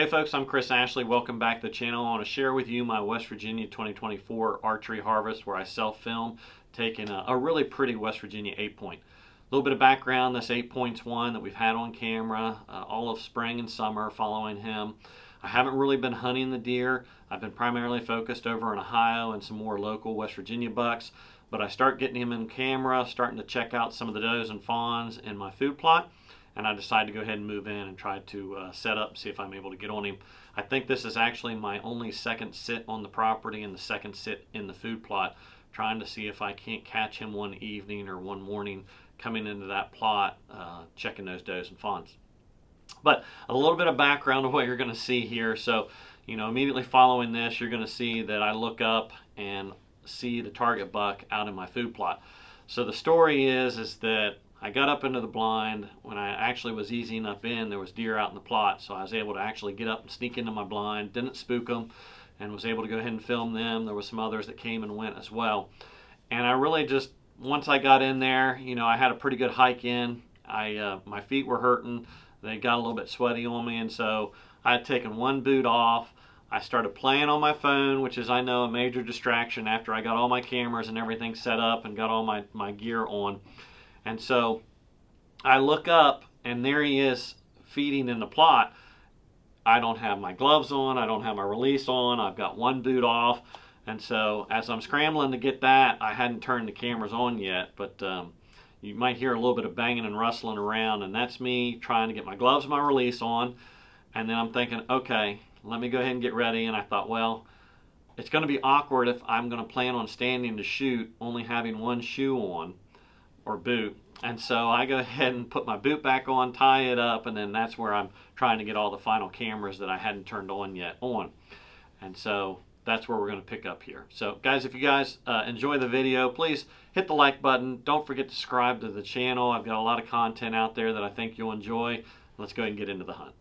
Hey folks, I'm Chris Ashley. Welcome back to the channel. I want to share with you my West Virginia 2024 archery harvest where I self-film taking a really pretty West Virginia 8-point. A little bit of background, this 8-point's one that we've had on camera all of spring and summer following him. I haven't really been hunting the deer. I've been primarily focused over in Ohio and some more local West Virginia bucks, but I start getting him in camera, starting to check out some of the does and fawns in my food plot. And I decided to go ahead and move in and try to set up, see if I'm able to get on him. I think this is actually my only second sit on the property and the second sit in the food plot, trying to see if I can't catch him one evening or one morning coming into that plot, checking those does and fawns. But a little bit of background of what you're going to see here. So, immediately following this, you're going to see that I look up and see the target buck out in my food plot. So the story is that I got up into the blind. When I actually was easing up in, there was deer out in the plot, so I was able to actually get up and sneak into my blind, didn't spook them, and was able to go ahead and film them. There were some others that came and went as well. And I really just, once I got in there, I had a pretty good hike in. My feet were hurting. They got a little bit sweaty on me, and so I had taken one boot off. I started playing on my phone, which is, I know, a major distraction after I got all my cameras and everything set up and got all my gear on. And so I look up, and there he is feeding in the plot. I don't have my gloves on. I don't have my release on. I've got one boot off. And so as I'm scrambling to get that, I hadn't turned the cameras on yet, but you might hear a little bit of banging and rustling around, and that's me trying to get my gloves and my release on. And then I'm thinking, okay, let me go ahead and get ready. And I thought, well, it's going to be awkward if I'm going to plan on standing to shoot only having one shoe on or boot. And so I go ahead and put my boot back on, tie it up, and then that's where I'm trying to get all the final cameras that I hadn't turned on yet on. And so that's where we're going to pick up here. So guys, if you guys enjoy the video, please hit the like button. Don't forget to subscribe to the channel. I've got a lot of content out there that I think you'll enjoy. Let's go ahead and get into the hunt.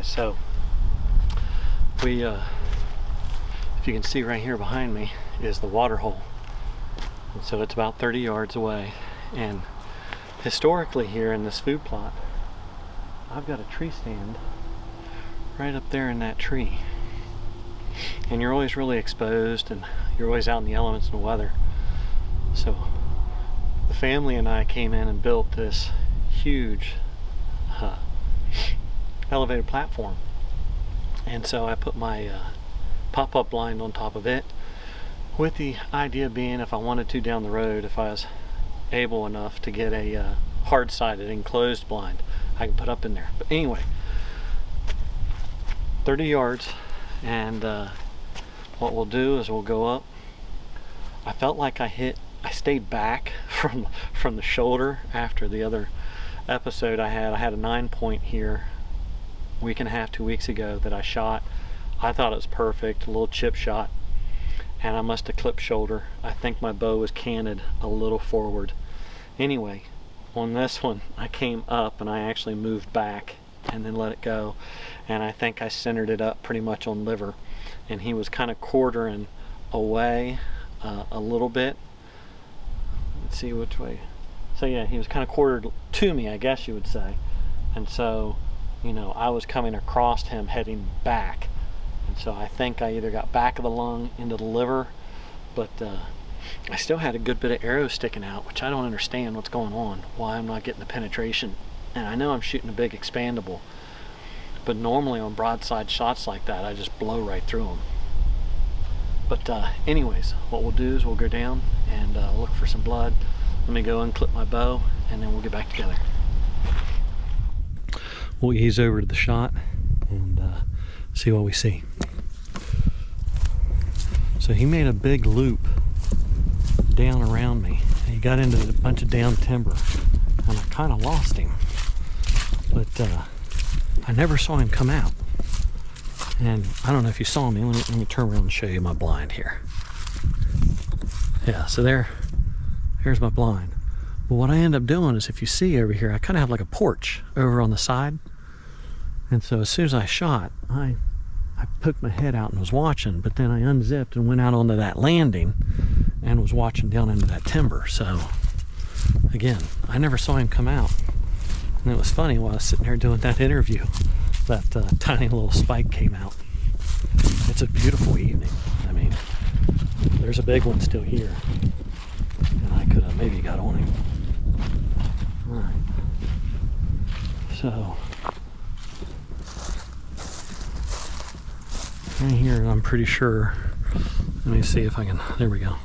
guys, so we if you can see right here behind me is the water hole, and so it's about 30 yards away. And historically here in this food plot, I've got a tree stand right up there in that tree, and you're always really exposed and you're always out in the elements and the weather. So the family and I came in and built this huge elevated platform, and so I put my pop-up blind on top of it, with the idea being if I wanted to down the road, if I was able enough to get a hard-sided enclosed blind, I can put up in there. But anyway, 30 yards, and what we'll do is we'll go up. I felt like I stayed back from the shoulder after the other episode I had a 9-point here a week and a half, 2 weeks ago that I shot. I thought it was perfect, a little chip shot, and I must have clipped shoulder. I think my bow was canted a little forward. Anyway, on this one I came up and I actually moved back and then let it go, and I think I centered it up pretty much on liver, and he was kind of quartering away a little bit. Let's see which way. So yeah, he was kind of quartered to me, I guess you would say. And so, you know, I was coming across him heading back. And so I think I either got back of the lung into the liver, but I still had a good bit of arrow sticking out, which I don't understand what's going on, why I'm not getting the penetration. And I know I'm shooting a big expandable, but normally on broadside shots like that, I just blow right through them. But anyways, what we'll do is we'll go down and look for some blood. Let me go unclip my bow, and then we'll get back together. We'll ease over to the shot and see what we see. So he made a big loop down around me, and he got into a bunch of down timber, and I kind of lost him. But I never saw him come out. And I don't know if you saw me. Let me turn around and show you my blind here. Yeah, so here's my blind. But what I end up doing is, if you see over here, I kind of have like a porch over on the side. And so as soon as I shot, I poked my head out and was watching, but then I unzipped and went out onto that landing and was watching down into that timber. So again, I never saw him come out. And it was funny, while I was sitting there doing that interview, that tiny little spike came out. It's a beautiful evening. I mean, there's a big one still here, and I could have maybe got on him. All right. So right here, I'm pretty sure. Let me see if I can. There we go.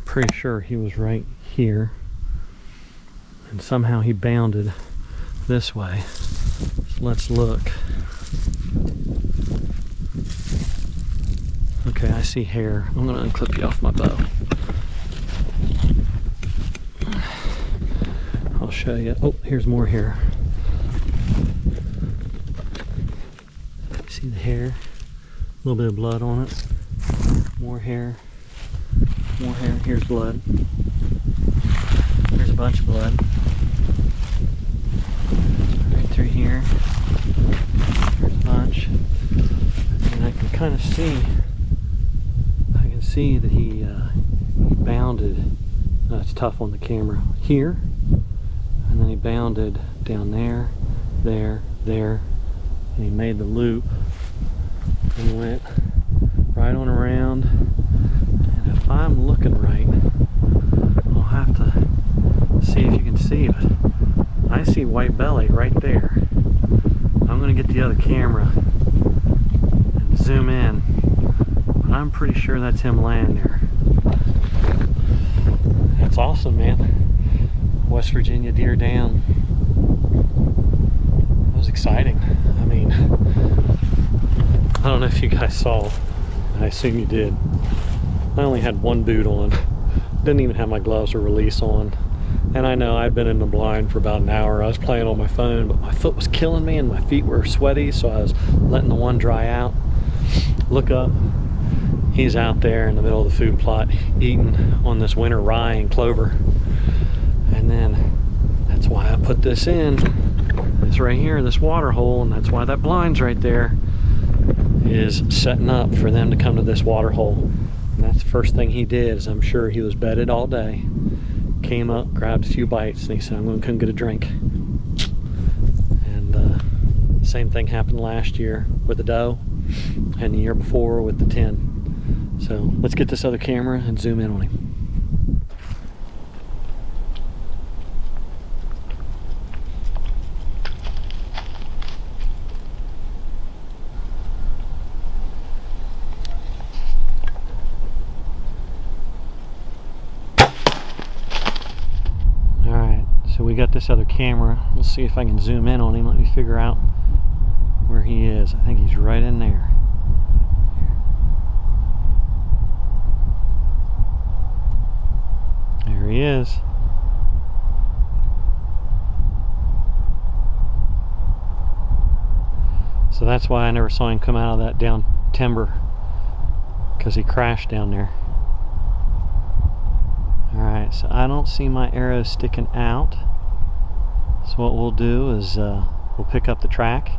Pretty sure he was right here, and somehow he bounded this way. So let's look. Okay, I see hair. I'm gonna unclip you off my bow. I'll show you. Oh, here's more hair. See the hair? A little bit of blood on it. More hair. More hair. Here's blood. There's a bunch of blood. Right through here. There's a bunch. And I can kind of see, that he bounded. It's tough on the camera. Here. And then he bounded down there, there, and he made the loop and went right on around. And if I'm looking right, I'll have to see if you can see, but I see white belly right there. I'm going to get the other camera and zoom in, but I'm pretty sure that's him laying there. That's awesome, man. West Virginia deer down. That was exciting. I mean, I don't know if you guys saw. I assume you did. I only had one boot on. Didn't even have my gloves or release on. And I know I'd been in the blind for about an hour. I was playing on my phone, but my foot was killing me and my feet were sweaty, so I was letting the one dry out. Look up. He's out there in the middle of the food plot eating on this winter rye and clover. And then that's why I put this in. This right here, this water hole, and that's why that blind's right there, is setting up for them to come to this water hole. And that's the first thing he did, is I'm sure he was bedded all day. Came up, grabbed a few bites, and he said, I'm going to come get a drink. And same thing happened last year with the doe, and the year before with the 10. So let's get this other camera and zoom in on him. So we got this other camera. We'll see if I can zoom in on him. Let me figure out where he is. I think he's right in there. There he is. So that's why I never saw him come out of that down timber, because he crashed down there. Alright, so I don't see my arrow sticking out. So what we'll do is we'll pick up the track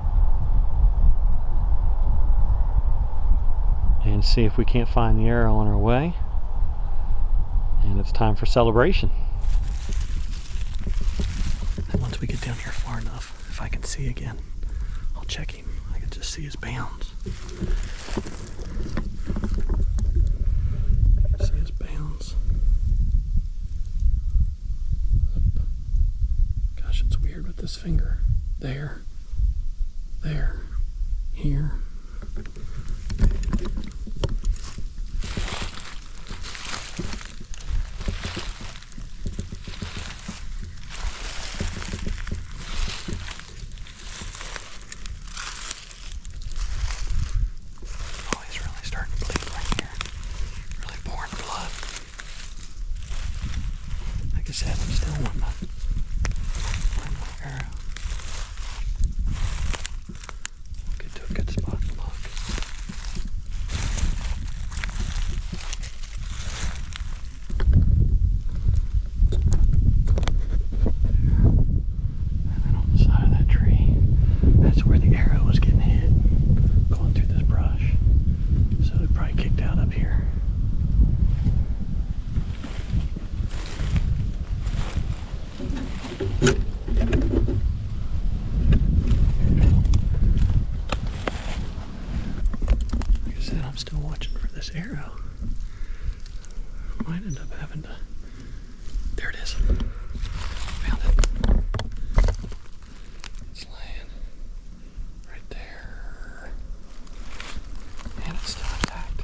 and see if we can't find the arrow on our way. And it's time for celebration. And once we get down here far enough, if I can see again, I'll check him. I can just see his bounds. See his bounds. Gosh, it's weird with this finger. There, here. I'm still watching for this arrow. Might end up having to... There it is. Found it. It's laying right there. And it's still intact.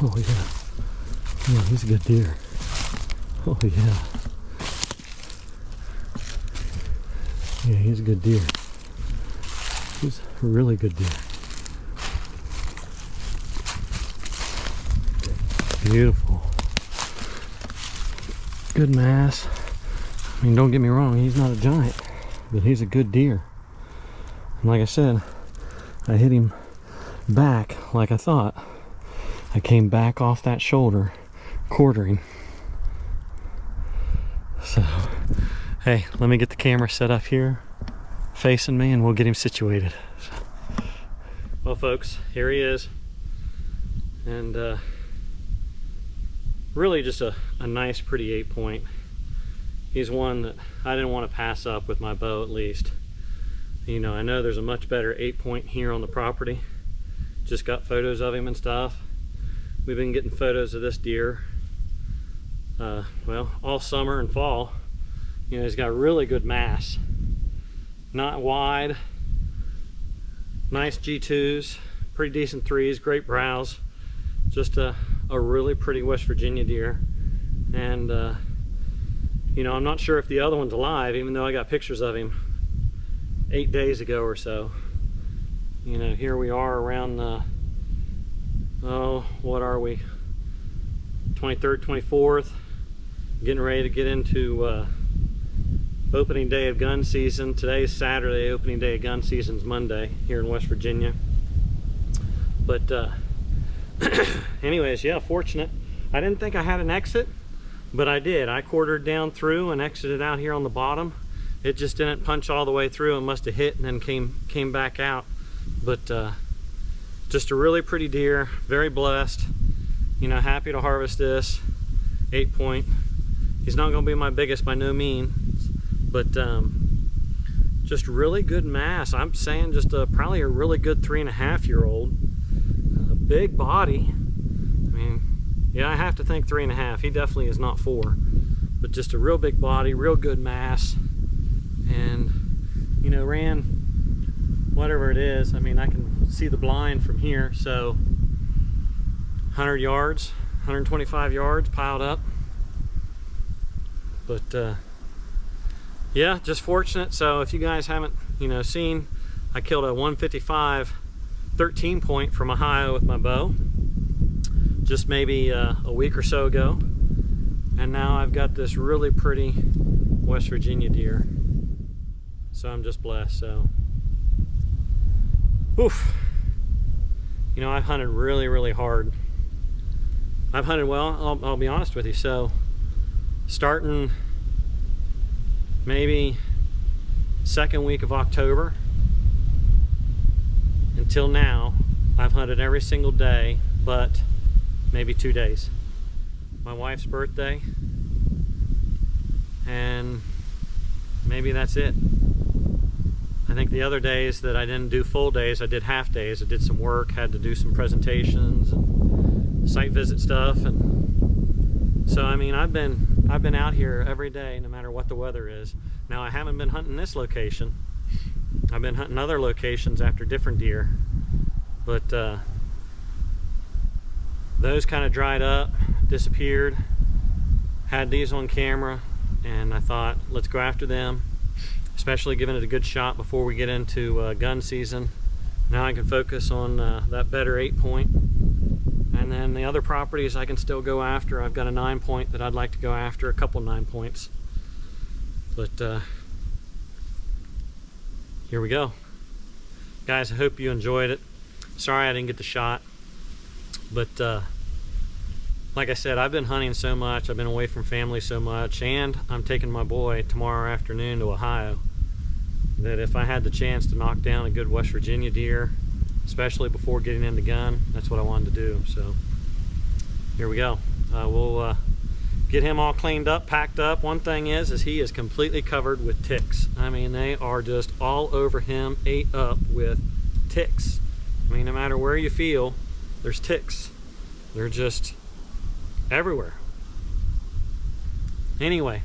Oh yeah. Yeah, he's a good deer. Oh yeah. Yeah, he's a good deer. He's a really good deer. Beautiful. Good mass. I mean, don't get me wrong, he's not a giant, but he's a good deer. And like I said, I hit him back like I thought. I came back off that shoulder, quartering. So, hey, let me get the camera set up here, facing me, and we'll get him situated. Well, folks, here he is. And really just a nice, pretty 8-point. He's one that I didn't want to pass up with my bow, at least. You know, I know there's a much better 8-point here on the property. Just got photos of him and stuff. We've been getting photos of this deer well, all summer and fall. You know, he's got really good mass. Not wide, nice G2s, pretty decent 3s, great brows. Just a really pretty West Virginia deer. And you know, I'm not sure if the other one's alive, even though I got pictures of him 8 days ago or so. You know, here we are around oh, what are we, 23rd, 24th, getting ready to get into opening day of gun season. Today is Saturday, opening day of gun season's Monday here in West Virginia. But anyways, yeah, fortunate. I didn't think I had an exit, but I did. I quartered down through and exited out here on the bottom. It just didn't punch all the way through and must have hit and then came back out. But just a really pretty deer, very blessed. You know, happy to harvest this 8-point. He's not going to be my biggest by no means, but just really good mass. I'm saying just probably a really good 3.5-year-old. Big body. I mean, yeah, I have to think 3.5. He definitely is not 4, but just a real big body, real good mass. And you know, ran whatever it is. I mean, I can see the blind from here, so 100 yards, 125 yards piled up. But yeah, just fortunate. So if you guys haven't, you know, seen, I killed a 155 13-point from Ohio with my bow just maybe a week or so ago, and now I've got this really pretty West Virginia deer. So I'm just blessed. So oof. You know, I've hunted really hard. I've hunted well, I'll be honest with you. So starting maybe second week of October until now, I've hunted every single day but maybe 2 days. My wife's birthday, and maybe that's it. I think the other days that I didn't do full days, I did half days. I did some work, had to do some presentations and site visit stuff, and so I mean, I've been out here every day no matter what the weather is. Now, I haven't been hunting this location. I've been hunting other locations after different deer, but those kind of dried up, disappeared. Had these on camera, and I thought, let's go after them, especially giving it a good shot before we get into gun season. Now I can focus on that better 8-point, and then the other properties I can still go after. I've got a 9-point that I'd like to go after, a couple 9-points. But here we go. Guys, I hope you enjoyed it. Sorry I didn't get the shot, but like I said, I've been hunting so much, I've been away from family so much, and I'm taking my boy tomorrow afternoon to Ohio, that if I had the chance to knock down a good West Virginia deer, especially before getting into gun, that's what I wanted to do. So here we go. We'll get him all cleaned up, packed up. One thing is he is completely covered with ticks. I mean, they are just all over him, ate up with ticks. I mean, no matter where you feel, there's ticks. They're just everywhere. Anyway,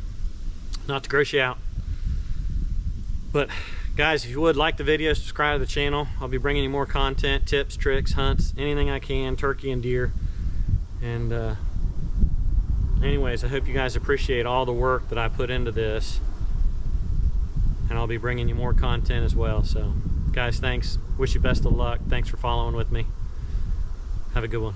not to gross you out, but guys, if you would like the video, subscribe to the channel. I'll be bringing you more content, tips, tricks, hunts, anything I can, turkey and deer. And anyways, I hope you guys appreciate all the work that I put into this, and I'll be bringing you more content as well. So guys, thanks. Wish you best of luck. Thanks for following with me. Have a good one.